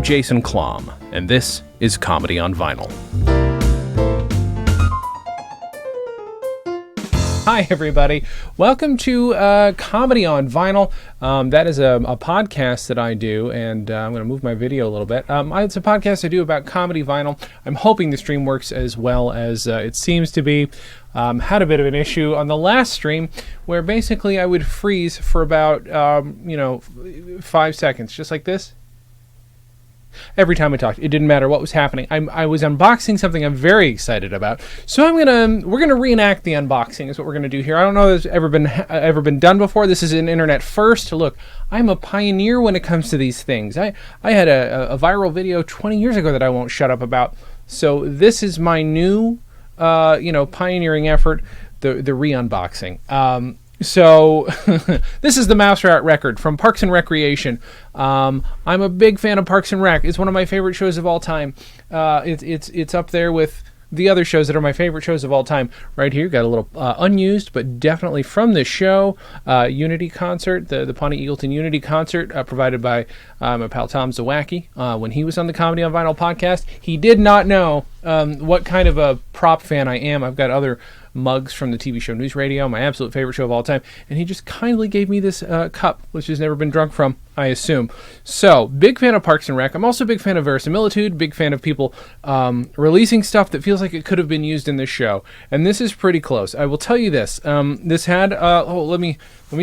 Jason Klamm, and this is Comedy on Vinyl. Hi, everybody. Welcome to Comedy on Vinyl. That is a podcast that I do, and I'm going to move my video a little bit. It's a podcast I do about comedy vinyl. I'm hoping the stream works as well as it seems to be. Had a bit of an issue on the last stream where basically I would freeze for about, 5 seconds, just like this. Every time I talked, it didn't matter what was happening. I was unboxing something I'm very excited about, so we're gonna reenact the unboxing. Is what we're gonna do here. I don't know if it's ever been done before. This is an internet first. Look, I'm a pioneer when it comes to these things. I had a viral video 20 years ago that I won't shut up about. So this is my new pioneering effort, the re-unboxing. So this is the Mouse Rat record from Parks and Recreation. I'm a big fan of Parks and Rec. It's one of my favorite shows of all time. It's up there with the other shows that are my favorite shows of all time. Right here, got a little unused, but definitely from this show, Unity concert, the Pawnee Eagleton Unity concert, provided by my pal Tom Zawacki when he was on the Comedy on Vinyl podcast. He did not know what kind of a prop fan I am. I've got other mugs from the TV show News Radio, my absolute favorite show of all time, and he just kindly gave me this cup, which has never been drunk from, I assume. So, big fan of Parks and Rec. I'm also a big fan of verisimilitude, big fan of people releasing stuff that feels like it could have been used in this show, and this is pretty close. I will tell you this. This had, let me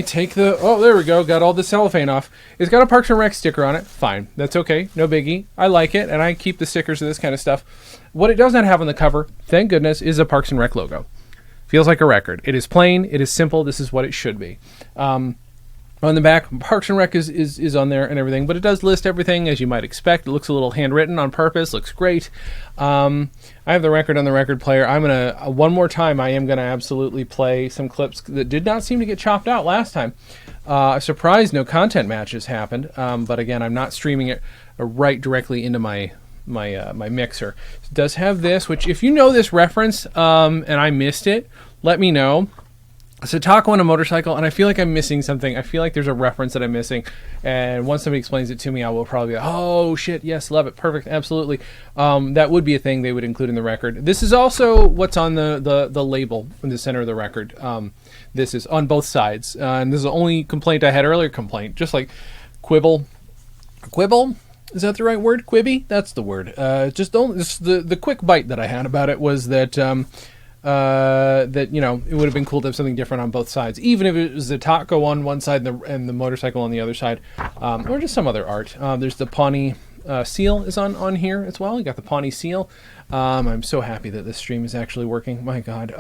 take the, there we go, got all the cellophane off. It's got a Parks and Rec sticker on it. Fine, that's okay, no biggie. I like it, and I keep the stickers of this kind of stuff. What it does not have on the cover, thank goodness, is a Parks and Rec logo. Feels like a record. It is plain. It is simple. This is what it should be. On the back, Parks and Rec is on there and everything, but it does list everything as you might expect. It looks a little handwritten on purpose. Looks great. I have the record on the record player. I'm going to, one more time, I am going to absolutely play some clips that did not seem to get chopped out last time. Surprised no content matches happened, but again, I'm not streaming it right directly into my mixer. It does have this, which if you know this reference and I missed it, let me know. It's a taco on a motorcycle, and I feel like I'm missing something. I feel like there's a reference that I'm missing, and once somebody explains it to me, I will probably be like, oh shit, yes, love it, perfect, absolutely. That would be a thing they would include in the record. This is also what's on the label in the center of the record. This is on both sides, and this is the only complaint I had earlier. Just like quibble. Is that the right word? Quibby? That's the word. The quick bite that I had about it was that it would have been cool to have something different on both sides, even if it was the taco on one side and the motorcycle on the other side, or just some other art. There's the Pawnee seal is on here as well. You got the Pawnee seal. I'm so happy that this stream is actually working. My God.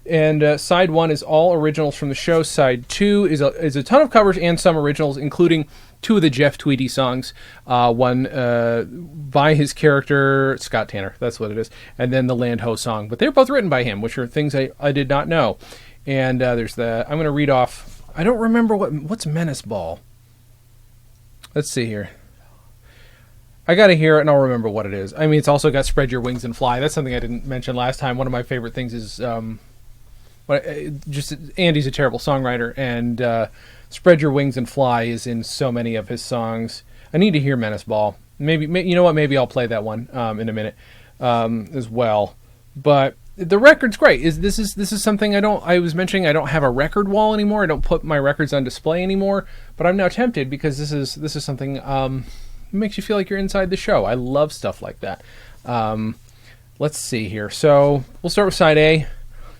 And side 1 is all originals from the show. Side 2 is a ton of covers and some originals, including 2 of the Jeff Tweedy songs. One by his character, Scott Tanner. That's what it is. And then the Land Ho song. But they're both written by him, which are things I did not know. And there's I'm going to read off. I don't remember what's Menace Ball. Let's see here. I got to hear it, and I'll remember what it is. I mean, it's also got Spread Your Wings and Fly. That's something I didn't mention last time. One of my favorite things is Andy's a terrible songwriter, and Spread Your Wings and Fly is in so many of his songs. I need to hear Menace Ball. Maybe you know what? Maybe I'll play that one in a minute as well. But the record's great. This is something I was mentioning. I don't have a record wall anymore. I don't put my records on display anymore. But I'm now tempted because this is something. It makes you feel like you're inside the show. I love stuff like that. Let's see here. So we'll start with side A.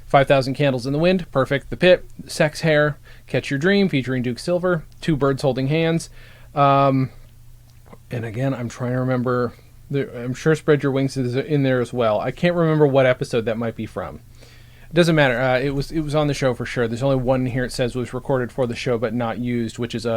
5,000 Candles in the Wind, Perfect, The Pit, Sex Hair, Catch Your Dream, featuring Duke Silver, Two Birds Holding Hands. And again, I'm trying to remember. I'm sure Spread Your Wings is in there as well. I can't remember what episode that might be from. It doesn't matter. It was on the show for sure. There's only one here it says was recorded for the show but not used, which is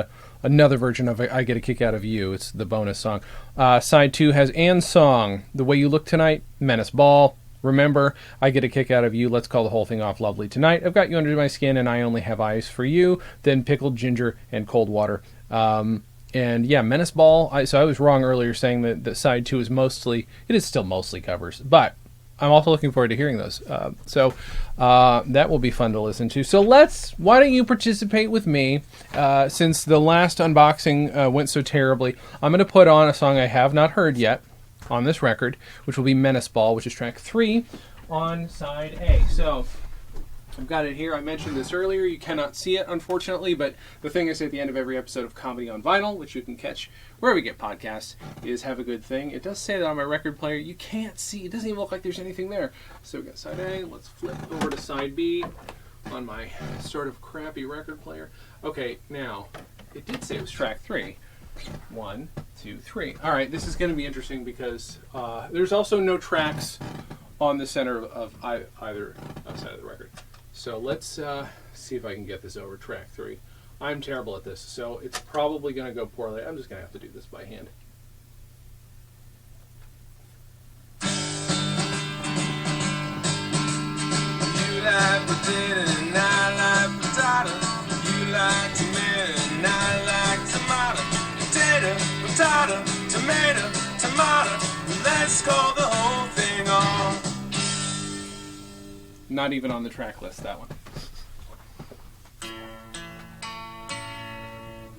another version of I Get a Kick Out of You. It's the bonus song. Side 2 has Anne's song, The Way You Look Tonight, Menace Ball, Remember, I Get a Kick Out of You, Let's Call the Whole Thing Off Lovely Tonight, I've Got You Under My Skin, and I Only Have Eyes for You, then Pickled Ginger and Cold Water. And yeah, Menace Ball, so I was wrong earlier saying that side 2 is still mostly covers, but I'm also looking forward to hearing those. So that will be fun to listen to. So why don't you participate with me? Since the last unboxing went so terribly, I'm going to put on a song I have not heard yet on this record, which will be Menace Ball, which is track 3 on side A. So I've got it here. I mentioned this earlier. You cannot see it, unfortunately, but the thing is at the end of every episode of Comedy on Vinyl, which you can catch wherever you get podcasts, is have a good thing. It does say that on my record player. You can't see. It doesn't even look like there's anything there. So we've got side A. Let's flip over to side B on my sort of crappy record player. Okay, now, it did say it was track 3. 1, 2, 3. All right, this is going to be interesting because there's also no tracks on the center of either side of the record. So let's see if I can get this over track 3. I'm terrible at this, so it's probably going to go poorly. I'm just going to have to do this by hand. You like potato and I like potato. You like tomato and I like tomato. Potato, potato, tomato, tomato. Let's call the whole thing on. Not even on the track list, that one.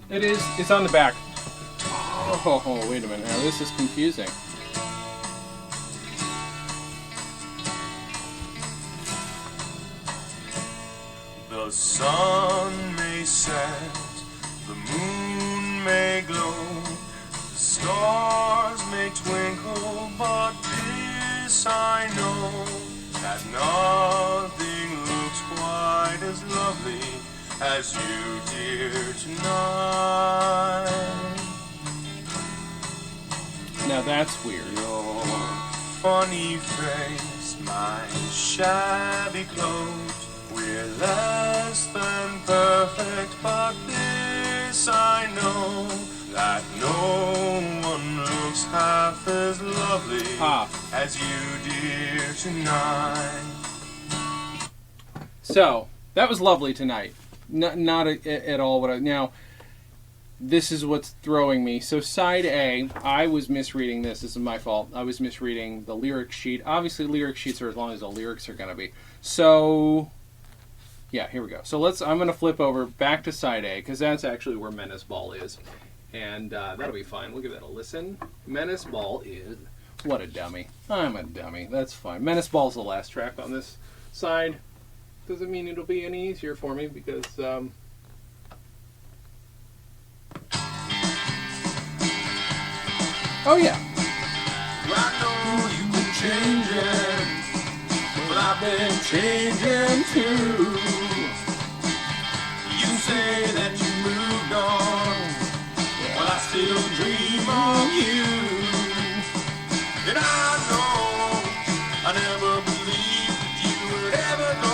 It is. It's on the back. Oh, wait a minute. Now this is confusing. The sun may set, the moon may glow, the stars may twinkle, but this I know, that nothing looks quite as lovely as you, dear, tonight. Now that's weird. Your funny face, my shabby clothes, we're less than perfect, but this I know, that no one looks half as lovely as you, dear, tonight. So, that was lovely tonight. Not at all what I... Now, this is what's throwing me. So side A, I was misreading this. This is my fault. I was misreading the lyric sheet. Obviously, lyric sheets are as long as the lyrics are going to be. So, yeah, here we go. So I'm going to flip over back to side A, because that's actually where Menace Ball is. And that'll be fine. We'll give that a listen. Menace Ball is... What a dummy. I'm a dummy. That's fine. Menace Ball's the last track on this side. Doesn't mean it'll be any easier for me because oh yeah. I know you've been changing, but I've been changing too. You say that you moved on, but I still dream of you. And I know I never believed that you would ever go.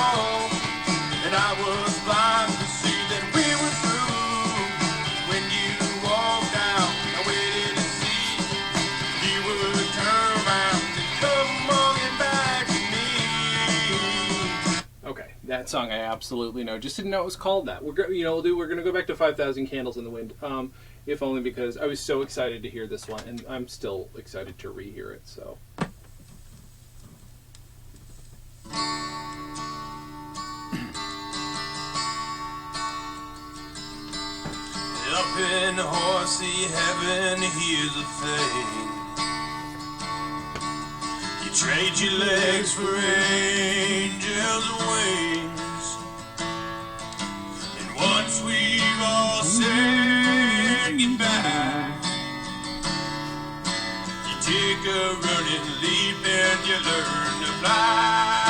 And I was blind to see that we were through. When you walked out, I waited to see you would turn around and come walking back to me. Okay, that song I absolutely know. Just didn't know it was called that. We're gonna go back to 5,000 Candles in the Wind. If only because I was so excited to hear this one, and I'm still excited to rehear it. So. Up in horsey heaven, here's the thing. You trade your legs for angels' wings. And once we've all said goodbye, you take a running leap and you learn to fly.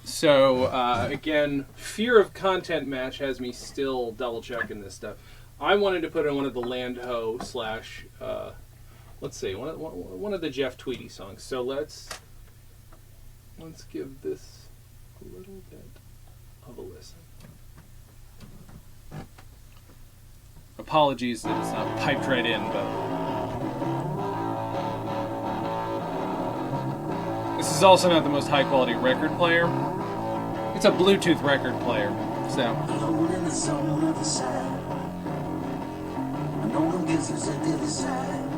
So, again, fear of content match has me still double-checking this stuff. I wanted to put in one of the Landho slash, let's see, one of the Jeff Tweedy songs. So let's give this a little bit of a listen. apologies that it's not piped right in, but this is also not the most high quality record player. It's a Bluetooth record player, so. Alone in the zone of the side. No one gives us a the side.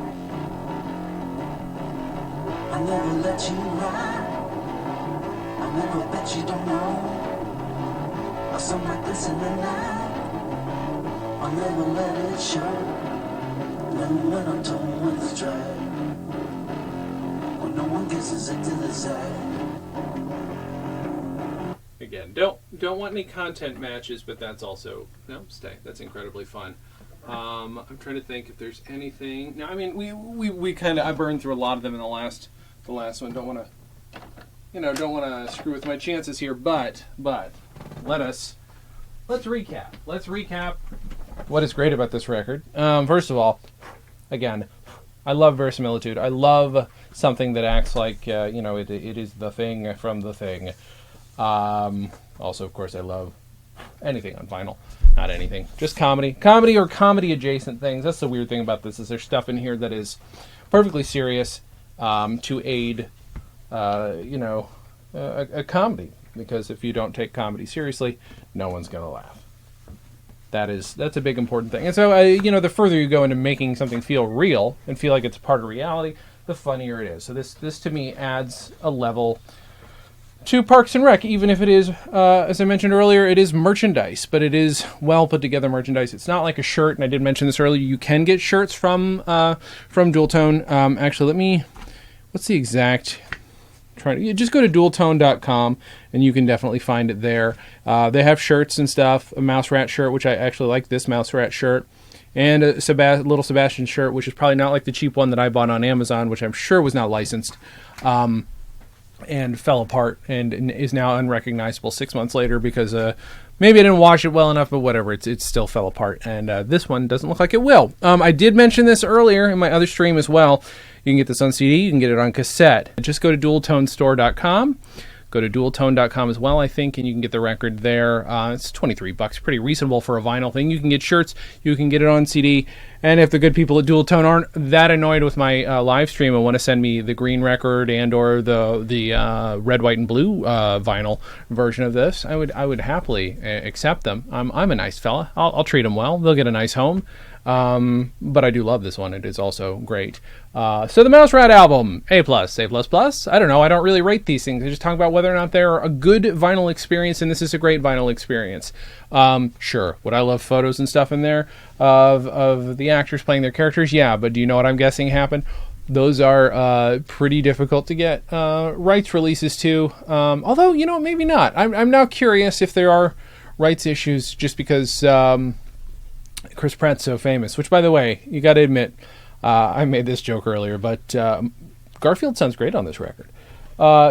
I never let you ride. I never bet you don't know. Or something like this in the night. I'll never let it show. When I'm told when it's dry. When no one gives us a the side. Again, don't want any content matches, but that's also stay. That's incredibly fun. I'm trying to think if there's anything. No, I mean we kind of I burned through a lot of them in the last one. Don't want to screw with my chances here, but let's recap. Let's recap what is great about this record. First of all, again, I love verisimilitude. I love something that acts like it is the thing from the thing. Also, of course, I love anything on vinyl. Not anything, just comedy or comedy adjacent things. That's the weird thing about this, is there's stuff in here that is perfectly serious to aid a comedy, because if you don't take comedy seriously, no one's gonna laugh. That's a big important thing. And so the further you go into making something feel real and feel like it's a part of reality, the funnier it is. So this to me adds a level to Parks and Rec, even if it is, as I mentioned earlier, it is merchandise, but it is well put together merchandise. It's not like a shirt, and I did mention this earlier. You can get shirts from Dual Tone. Actually, what's the exact? Just go to dualtone.com, and you can definitely find it there. They have shirts and stuff. A Mouse Rat shirt, which I actually like this Mouse Rat shirt, and a little Sebastian shirt, which is probably not like the cheap one that I bought on Amazon, which I'm sure was not licensed. And fell apart and is now unrecognizable 6 months later because maybe I didn't wash it well enough, but whatever, it still fell apart. And this one doesn't look like it will. I did mention this earlier in my other stream as well. You can get this on CD, you can get it on cassette. Just go to dualtonestore.com. Go to dualtone.com as well, I think, and you can get the record there. It's $23, pretty reasonable for a vinyl thing. You can get shirts, you can get it on CD, and if the good people at Dual Tone aren't that annoyed with my live stream and want to send me the green record and or the red, white, and blue vinyl version of this, I would happily accept them. I'm a nice fella. I'll treat them well. They'll get a nice home. But I do love this one. It is also great. So the Mouse Rat album, A+, A++. I don't know. I don't really rate these things. I just talk about whether or not they're a good vinyl experience, and this is a great vinyl experience. Sure. Would I love photos and stuff in there of the actors playing their characters? Yeah, but do you know what I'm guessing happened? Those are pretty difficult to get rights releases to. Although, maybe not. I'm now curious if there are rights issues just because Chris Pratt's so famous, which, by the way, you got to admit, I made this joke earlier, but Garfield sounds great on this record.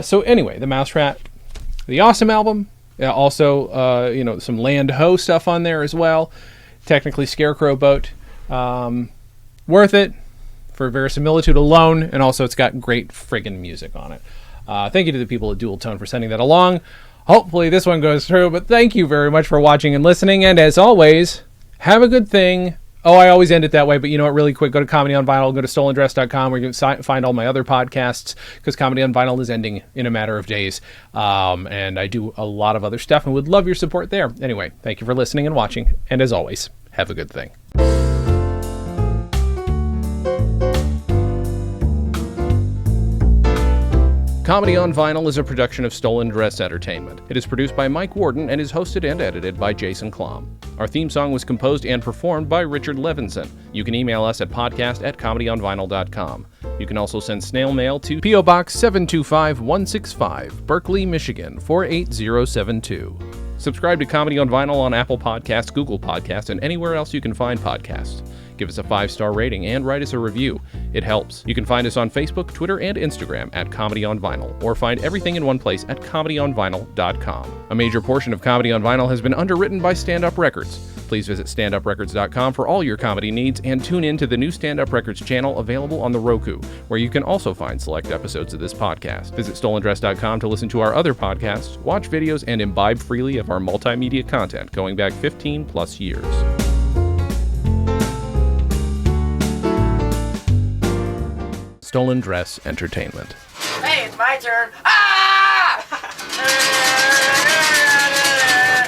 So anyway, the Mouse Rat, the awesome album. Also, some Land Ho stuff on there as well. Technically Scarecrow Boat. Worth it for verisimilitude alone, and also it's got great friggin' music on it. Thank you to the people at Dual Tone for sending that along. Hopefully this one goes through, but thank you very much for watching and listening, and as always, have a good thing. Oh, I always end it that way, but you know what, really quick, go to Comedy on Vinyl, go to stolendress.com where you can find all my other podcasts, because Comedy on Vinyl is ending in a matter of days. And I do a lot of other stuff and would love your support there. Anyway, thank you for listening and watching, and as always, have a good thing. Comedy on Vinyl is a production of Stolen Dress Entertainment. It is produced by Mike Warden and is hosted and edited by Jason Klamm. Our theme song was composed and performed by Richard Levinson. You can email us at podcast@comedyonvinyl.com. You can also send snail mail to P.O. Box 725165, Berkeley, Michigan 48072. Subscribe to Comedy on Vinyl on Apple Podcasts, Google Podcasts, and anywhere else you can find podcasts. Give us a 5-star rating and write us a review. It helps. You can find us on Facebook, Twitter, and Instagram at Comedy on Vinyl, or find everything in one place at comedyonvinyl.com. A major portion of Comedy on Vinyl has been underwritten by Stand Up Records. Please visit standuprecords.com for all your comedy needs, and tune in to the new Stand Up Records channel available on the Roku, where you can also find select episodes of this podcast. Visit stolendress.com to listen to our other podcasts, watch videos, and imbibe freely of our multimedia content going back 15 plus years. Stolen Dress Entertainment. Hey, it's my turn. Ah!